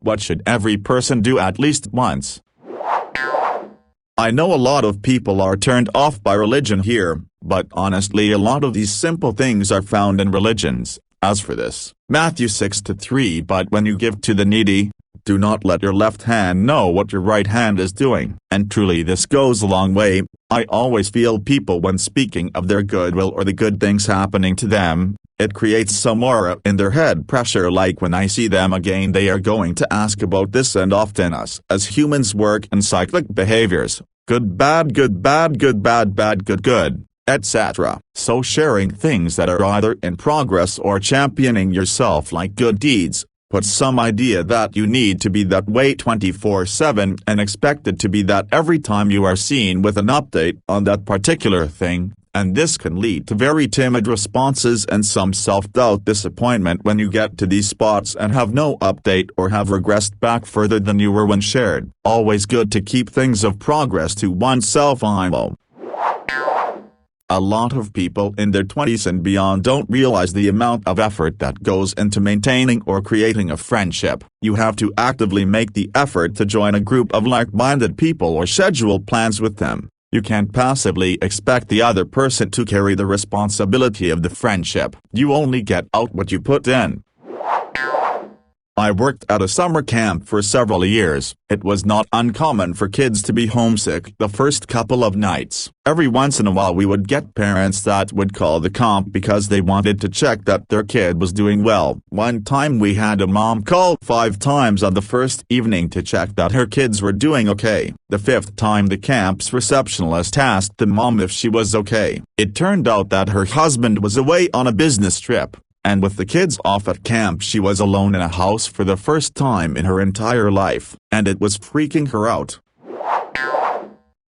What should every person do at least once? I know a lot of people are turned off by religion here, but honestly a lot of these simple things are found in religions. As for this, Matthew 6:3, but when you give to the needy, do not let your left hand know what your right hand is doing. And truly this goes a long way. I always feel people when speaking of their goodwill or the good things happening to them, it creates some aura in their head pressure, like when I see them again they are going to ask about this, and often us as humans work in cyclic behaviors, good bad good bad good bad bad good good, etc. So sharing things that are either in progress or championing yourself like good deeds, put some idea that you need to be that way 24/7 and expected to be that every time you are seen with an update on that particular thing, and this can lead to very timid responses and some self-doubt, disappointment when you get to these spots and have no update or have regressed back further than you were when shared. Always good to keep things of progress to oneself. A lot of people in their 20s and beyond don't realize the amount of effort that goes into maintaining or creating a friendship. You have to actively make the effort to join a group of like-minded people or schedule plans with them. You can't passively expect the other person to carry the responsibility of the friendship. You only get out what you put in. I worked at a summer camp for several years. It was not uncommon for kids to be homesick the first couple of nights. Every once in a while we would get parents that would call the camp because they wanted to check that their kid was doing well. One time we had a mom call 5 times on the first evening to check that her kids were doing okay. The 5th time the camp's receptionist asked the mom if she was okay. It turned out that her husband was away on a business trip, and with the kids off at camp she was alone in a house for the first time in her entire life, and it was freaking her out.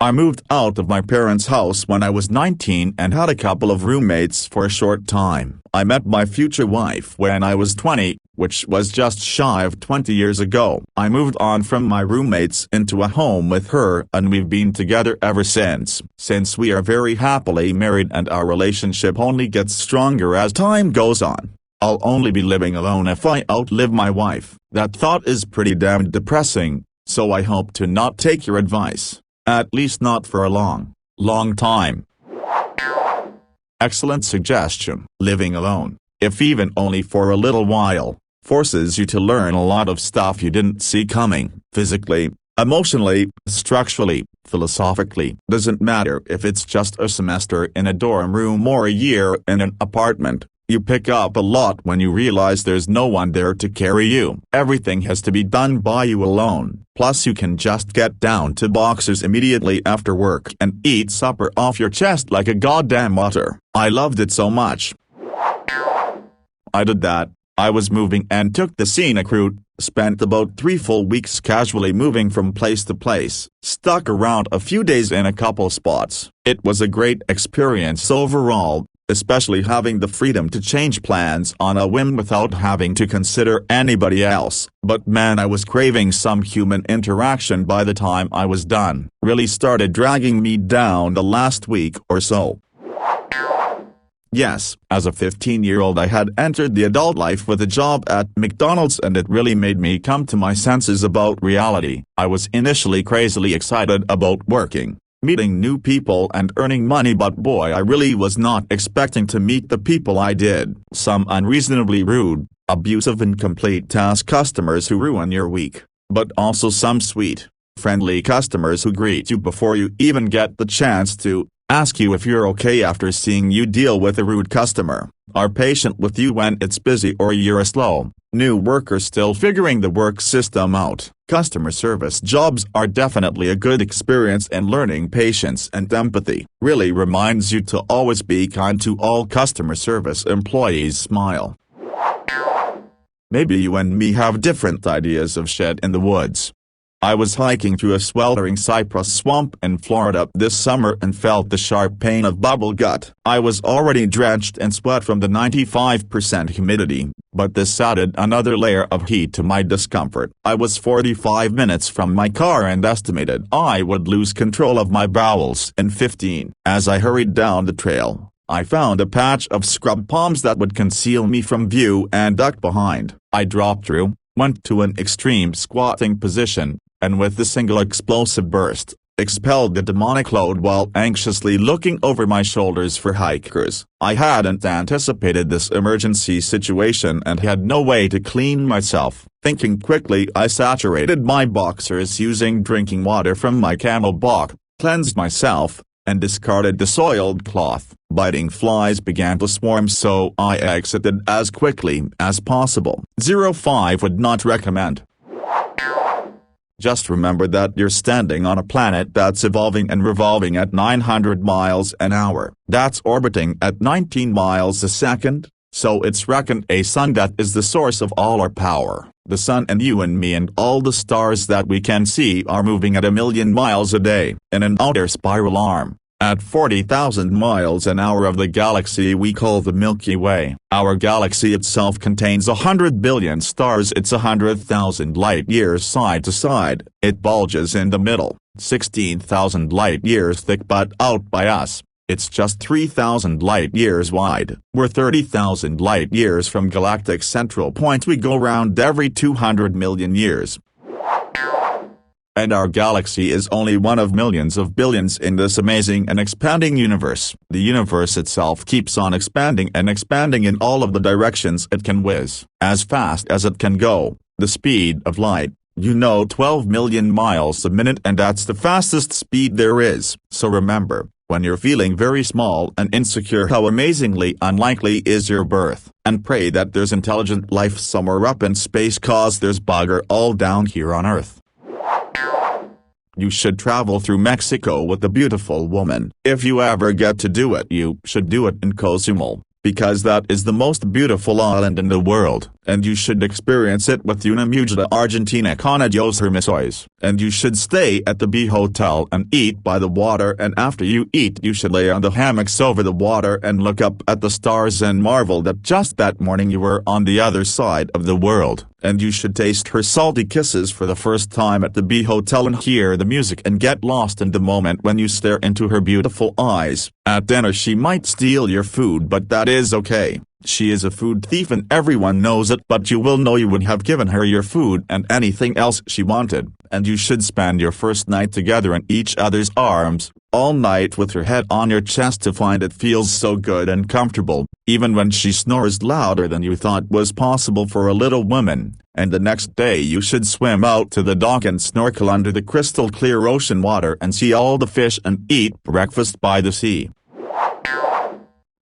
I moved out of my parents' house when I was 19 and had a couple of roommates for a short time. I met my future wife when I was 20, which was just shy of 20 years ago. I moved on from my roommates into a home with her, and we've been together ever since. Since we are very happily married and our relationship only gets stronger as time goes on. I'll only be living alone if I outlive my wife. That thought is pretty damn depressing, so I hope to not take your advice. At least not for a long time. Excellent suggestion. Living alone, if even only for a little while, forces you to learn a lot of stuff you didn't see coming. Physically, emotionally, structurally, philosophically. Doesn't matter if it's just a semester in a dorm room or a year in an apartment. You pick up a lot when you realize there's no one there to carry you. Everything has to be done by you alone. Plus you can just get down to boxers immediately after work and eat supper off your chest like a goddamn otter. I loved it so much. I did that. I was moving and took the scenic route, spent about 3 full weeks casually moving from place to place, stuck around a few days in a couple spots. It was a great experience overall, especially having the freedom to change plans on a whim without having to consider anybody else. But man, I was craving some human interaction by the time I was done. Really started dragging me down the last week or so. Yes, as a 15-year-old I had entered the adult life with a job at McDonald's, and it really made me come to my senses about reality. I was initially crazily excited about working, meeting new people and earning money, but boy, I really was not expecting to meet the people I did. Some unreasonably rude, abusive, incomplete task customers who ruin your week, but also some sweet, friendly customers who greet you before you even get the chance to ask you if you're okay after seeing you deal with a rude customer, are patient with you when it's busy or you're a slow, new worker still figuring the work system out. Customer service jobs are definitely a good experience, and learning patience and empathy really reminds you to always be kind to all customer service employees. Smile. Maybe you and me have different ideas of shed in the woods. I was hiking through a sweltering cypress swamp in Florida this summer and felt the sharp pain of bubble gut. I was already drenched in sweat from the 95% humidity, but this added another layer of heat to my discomfort. I was 45 minutes from my car and estimated I would lose control of my bowels in 15. As I hurried down the trail, I found a patch of scrub palms that would conceal me from view and ducked behind. I dropped through, went to an extreme squatting position, and with a single explosive burst, expelled the demonic load while anxiously looking over my shoulders for hikers. I hadn't anticipated this emergency situation and had no way to clean myself. Thinking quickly, I saturated my boxers using drinking water from my camel buck, cleansed myself, and discarded the soiled cloth. Biting flies began to swarm, so I exited as quickly as possible. 05 would not recommend. Just remember that you're standing on a planet that's evolving and revolving at 900 miles an hour. That's orbiting at 19 miles a second, so it's reckoned a sun that is the source of all our power. The sun and you and me and all the stars that we can see are moving at 1,000,000 miles a day, in an outer spiral arm, at 40,000 miles an hour of the galaxy we call the Milky Way. Our galaxy itself contains 100 billion stars. It's 100,000 light-years side to side. It bulges in the middle, 16,000 light-years thick, but out by us, it's just 3,000 light-years wide. We're 30,000 light-years from galactic central point. We go round every 200 million years. And our galaxy is only one of millions of billions in this amazing and expanding universe. The universe itself keeps on expanding and expanding in all of the directions it can whiz, as fast as it can go, the speed of light. 12 million miles a minute, and that's the fastest speed there is. So remember, when you're feeling very small and insecure, how amazingly unlikely is your birth, and pray that there's intelligent life somewhere up in space, cause there's bugger all down here on Earth. You should travel through Mexico with a beautiful woman. If you ever get to do it, you should do it in Cozumel, because that is the most beautiful island in the world, and you should experience it with una mujer argentina con adios hermosos. And you should stay at the B Hotel and eat by the water, and after you eat you should lay on the hammocks over the water and look up at the stars and marvel that just that morning you were on the other side of the world. And you should taste her salty kisses for the first time at the B Hotel and hear the music and get lost in the moment when you stare into her beautiful eyes. At dinner she might steal your food, but that is okay. She is a food thief and everyone knows it, but you will know you would have given her your food and anything else she wanted. And you should spend your first night together in each other's arms, all night with her head on your chest to find it feels so good and comfortable, even when she snores louder than you thought was possible for a little woman. And the next day you should swim out to the dock and snorkel under the crystal clear ocean water and see all the fish and eat breakfast by the sea.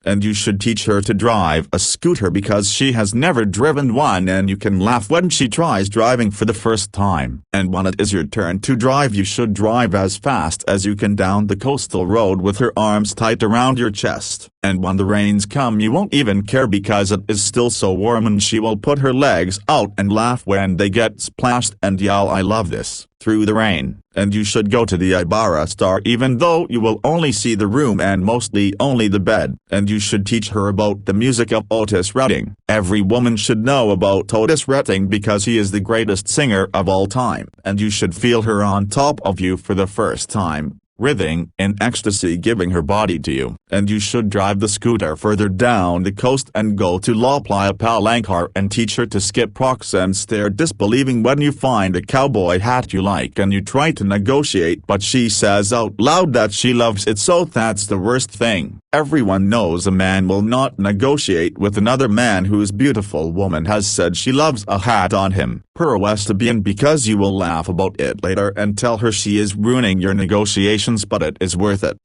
And you should teach her to drive a scooter because she has never driven one, and you can laugh when she tries driving for the first time. And when it is your turn to drive, you should drive as fast as you can down the coastal road with her arms tight around your chest. And when the rains come you won't even care because it is still so warm, and she will put her legs out and laugh when they get splashed and yell "I love this" through the rain. And you should go to the Ibarra Star even though you will only see the room and mostly only the bed. And you should teach her about the music of Otis Redding. Every woman should know about Otis Redding because he is the greatest singer of all time. And you should feel her on top of you for the first time, writhing in ecstasy, giving her body to you. And you should drive the scooter further down the coast and go to La Playa Palancar and teach her to skip rocks and stare disbelieving when you find a cowboy hat you like and you try to negotiate, but she says out loud that she loves it, so that's the worst thing. Everyone knows a man will not negotiate with another man whose beautiful woman has said she loves a hat on him. Per Westabian, because you will laugh about it later and tell her she is ruining your negotiations, but it is worth it.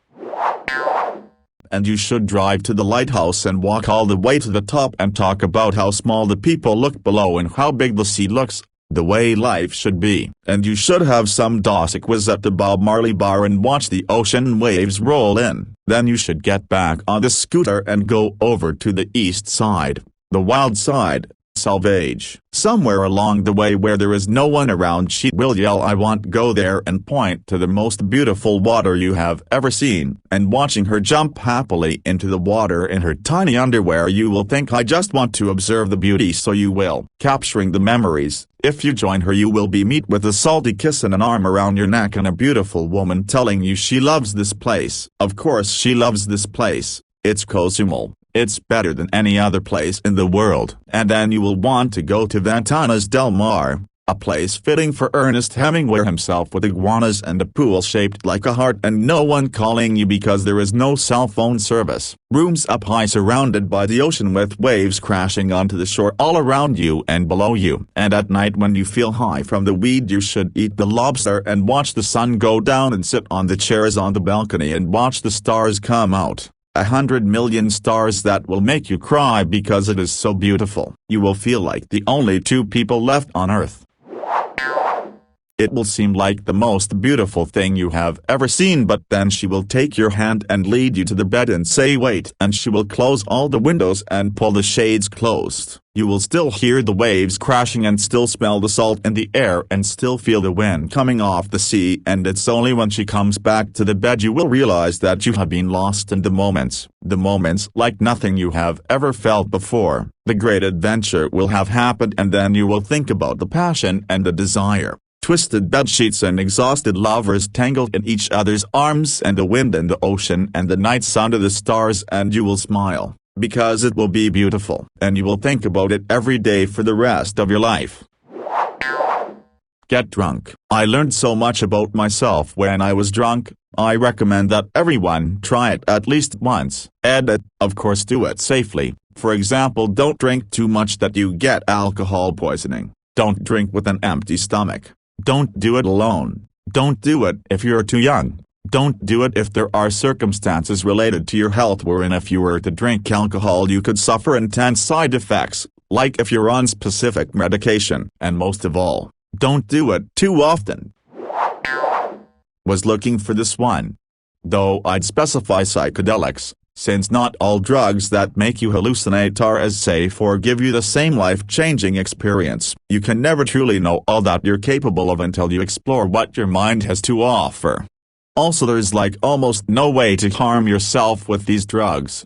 And you should drive to the lighthouse and walk all the way to the top and talk about how small the people look below and how big the sea looks, the way life should be. And you should have some Dawson quiz at the Bob Marley bar and watch the ocean waves roll in. Then you should get back on the scooter and go over to the east side, the wild side, Salvage. Somewhere along the way where there is no one around she will yell "I want," go there and point to the most beautiful water you have ever seen, and watching her jump happily into the water in her tiny underwear you will think "I just want to observe the beauty," so you will, capturing the memories. If you join her you will be met with a salty kiss and an arm around your neck and a beautiful woman telling you she loves this place. Of course she loves this place, it's Cozumel. It's better than any other place in the world. And then you will want to go to Ventanas del Mar, a place fitting for Ernest Hemingway himself, with iguanas and a pool shaped like a heart and no one calling you because there is no cell phone service. Rooms up high surrounded by the ocean with waves crashing onto the shore all around you and below you. And at night when you feel high from the weed, you should eat the lobster and watch the sun go down and sit on the chairs on the balcony and watch the stars come out. 100 million stars that will make you cry because it is so beautiful. You will feel like the only two people left on Earth. It will seem like the most beautiful thing you have ever seen, but then she will take your hand and lead you to the bed and say wait, and she will close all the windows and pull the shades closed. You will still hear the waves crashing and still smell the salt in the air and still feel the wind coming off the sea, and it's only when she comes back to the bed you will realize that you have been lost in the moments like nothing you have ever felt before. The great adventure will have happened, and then you will think about the passion and the desire. Twisted bedsheets and exhausted lovers tangled in each other's arms, and the wind and the ocean and the nights under the stars, and you will smile, because it will be beautiful, and you will think about it every day for the rest of your life. Get drunk. I learned so much about myself when I was drunk. I recommend that everyone try it at least once. Of course, do it safely. For example, don't drink too much that you get alcohol poisoning. Don't drink with an empty stomach. Don't do it alone. Don't do it if you're too young. Don't do it if there are circumstances related to your health wherein if you were to drink alcohol you could suffer intense side effects, like if you're on specific medication. And most of all, don't do it too often. Was looking for this one. Though I'd specify psychedelics, since not all drugs that make you hallucinate are as safe or give you the same life-changing experience. You can never truly know all that you're capable of until you explore what your mind has to offer. Also, there's like almost no way to harm yourself with these drugs.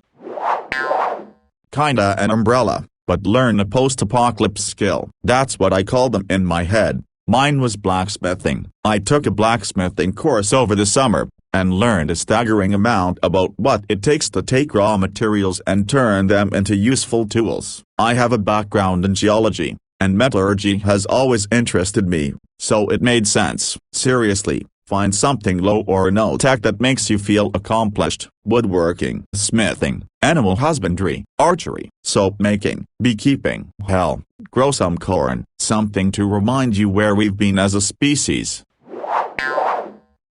Kinda an umbrella, but learn a post-apocalypse skill. That's what I call them in my head. Mine was blacksmithing. I took a blacksmithing course over the summer, and learned a staggering amount about what it takes to take raw materials and turn them into useful tools. I have a background in geology, and metallurgy has always interested me, so it made sense. Seriously, find something low or no tech that makes you feel accomplished. Woodworking, smithing, animal husbandry, archery, soap making, beekeeping. Hell, grow some corn, something to remind you where we've been as a species.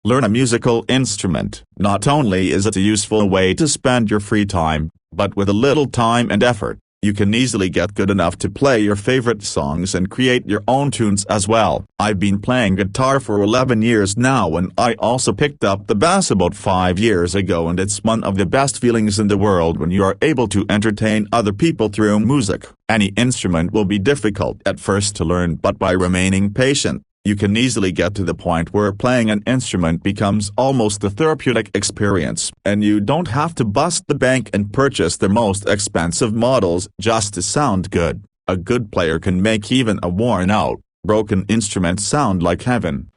Learn a musical instrument. Not only is it a useful way to spend your free time, but with a little time and effort, you can easily get good enough to play your favorite songs and create your own tunes as well. I've been playing guitar for 11 years now, and I also picked up the bass about 5 years ago, and it's one of the best feelings in the world when you are able to entertain other people through music. Any instrument will be difficult at first to learn, but by remaining patient, you can easily get to the point where playing an instrument becomes almost a therapeutic experience, and you don't have to bust the bank and purchase the most expensive models just to sound good. A good player can make even a worn-out, broken instrument sound like heaven.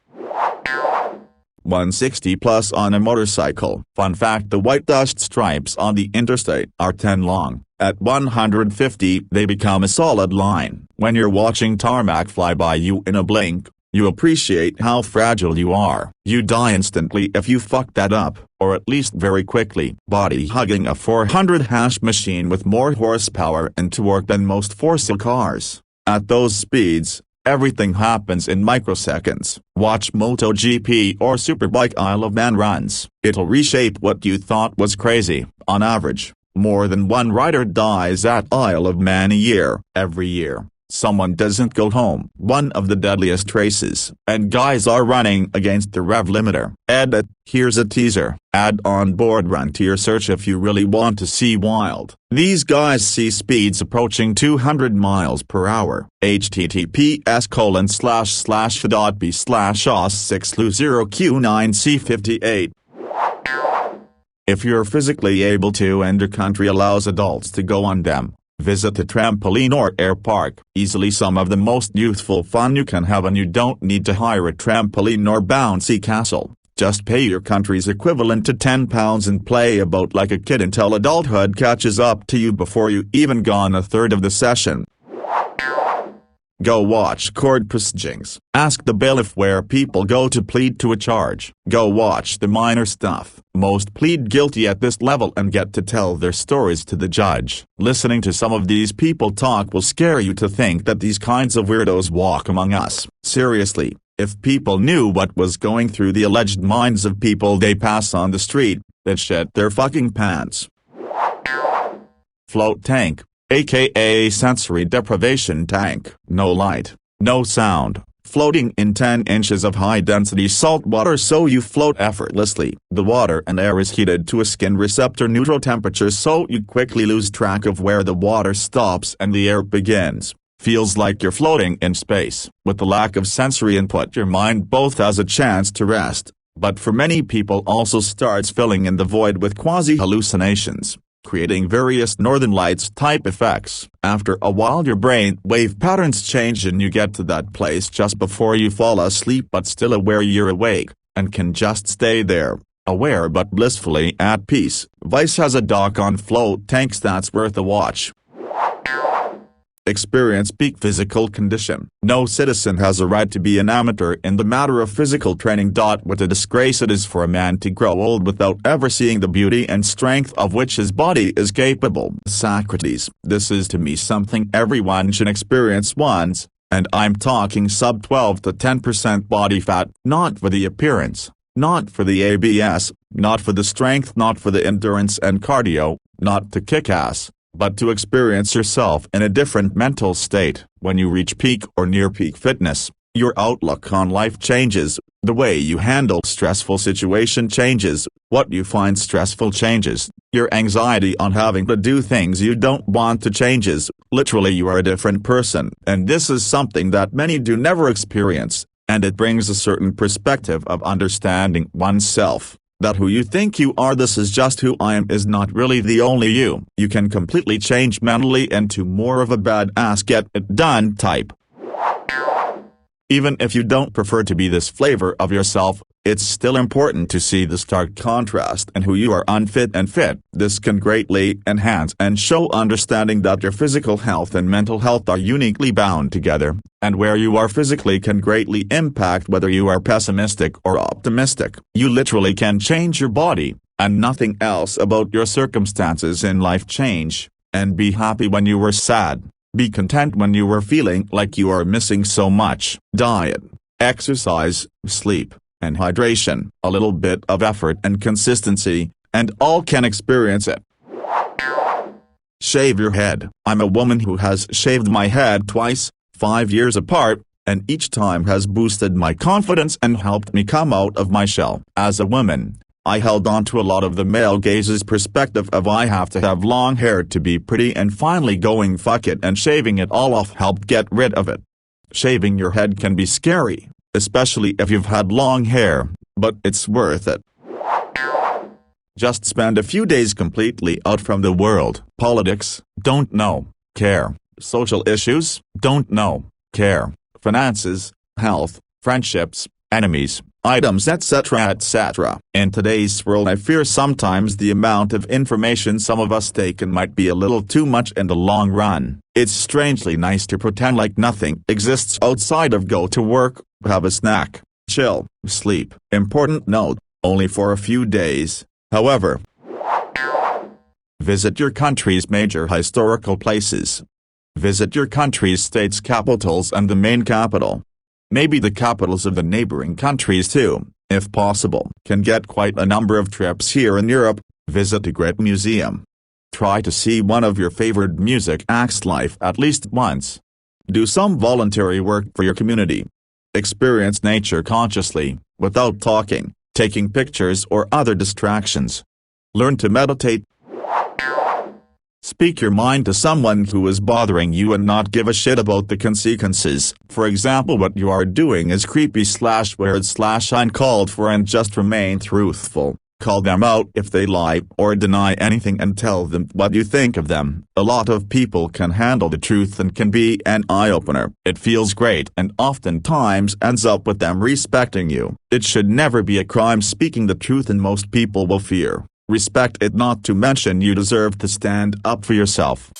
160 plus on a motorcycle. Fun fact: the white dust stripes on the interstate are 10 long. At 150, they become a solid line. When you're watching tarmac fly by you in a blink, you appreciate how fragile you are. You die instantly if you fuck that up, or at least very quickly. Body hugging a 400 hash machine with more horsepower and torque than most fossil cars. At those speeds, everything happens in microseconds. Watch MotoGP or Superbike Isle of Man runs. It'll reshape what you thought was crazy. On average, more than one rider dies at Isle of Man a year. Every year, someone doesn't go home. One of the deadliest races, and guys are running against the rev limiter. Here's a teaser. Add on board run to your search if you really want to see wild. These guys see speeds approaching 200 miles per hour. https://f.b/os6lu0q9c58. If you're physically able to and your country allows adults to go on them, visit a trampoline or air park. Easily some of the most youthful fun you can have, and you don't need to hire a trampoline or bouncy castle. Just pay your country's equivalent to £10 and play about like a kid until adulthood catches up to you before you even gone a third of the session. Go watch court proceedings. Ask the bailiff where people go to plead to a charge. Go watch the minor stuff. Most plead guilty at this level and get to tell their stories to the judge. Listening to some of these people talk will scare you to think that these kinds of weirdos walk among us. Seriously, if people knew what was going through the alleged minds of people they pass on the street, they'd shit their fucking pants. Float tank, aka sensory deprivation tank. No light, no sound, floating in 10 inches of high-density salt water so you float effortlessly. The water and air is heated to a skin receptor neutral temperature so you quickly lose track of where the water stops and the air begins. Feels like you're floating in space. With the lack of sensory input, your mind both has a chance to rest, but for many people also starts filling in the void with quasi-hallucinations, creating various northern lights type effects. After a while your brain wave patterns change and you get to that place just before you fall asleep but still aware you're awake, and can just stay there, aware but blissfully at peace. Vice has a doc on float tanks that's worth a watch. Experience peak physical condition. No citizen has a right to be an amateur in the matter of physical training. What a disgrace it is for a man to grow old without ever seeing the beauty and strength of which his body is capable. Socrates, this is to me something everyone should experience once, and I'm talking sub 12 to 10% body fat, not for the appearance, not for the ABS, not for the strength, not for the endurance and cardio, not to kick ass, but to experience yourself in a different mental state. When you reach peak or near peak fitness, your outlook on life changes, the way you handle stressful situation changes, what you find stressful changes, your anxiety on having to do things you don't want to changes. Literally you are a different person, and this is something that many do never experience, and it brings a certain perspective of understanding oneself. That who you think you are, this is just who I am, is not really the only you. You can completely change mentally into more of a badass get it done type. Even if you don't prefer to be this flavor of yourself, it's still important to see the stark contrast in who you are unfit and fit. This can greatly enhance and show understanding that your physical health and mental health are uniquely bound together, and where you are physically can greatly impact whether you are pessimistic or optimistic. You literally can change your body, and nothing else about your circumstances in life change, and be happy when you were sad. Be content when you were feeling like you are missing so much. Diet, exercise, sleep, and hydration, a little bit of effort and consistency, and all can experience it. Shave your head. I'm a woman who has shaved my head twice, 5 years apart, and each time has boosted my confidence and helped me come out of my shell. As a woman, I held on to a lot of the male gaze's perspective of I have to have long hair to be pretty, and finally going fuck it and shaving it all off helped get rid of it. Shaving your head can be scary, especially if you've had long hair, but it's worth it. Just spend a few days completely out from the world. Politics, don't know, care. Social issues, don't know, care. Finances, health, friendships, enemies, items, etc. etc. In today's world, I fear sometimes the amount of information some of us take in might be a little too much in the long run. It's strangely nice to pretend like nothing exists outside of go to work, have a snack, chill, sleep. Important note, only for a few days, however. Visit your country's major historical places. Visit your country's states' capitals and the main capital. Maybe the capitals of the neighboring countries too, if possible. Can get quite a number of trips here in Europe. Visit a great museum. Try to see one of your favorite music acts live at least once. Do some voluntary work for your community. Experience nature consciously, without talking, taking pictures or other distractions. Learn to meditate. Speak your mind to someone who is bothering you and not give a shit about the consequences. For example, what you are doing is creepy / weird / uncalled for, and just remain truthful. Call them out if they lie or deny anything and tell them what you think of them. A lot of people can handle the truth and can be an eye-opener. It feels great and oftentimes ends up with them respecting you. It should never be a crime speaking the truth, and most people will respect it, not to mention you deserve to stand up for yourself.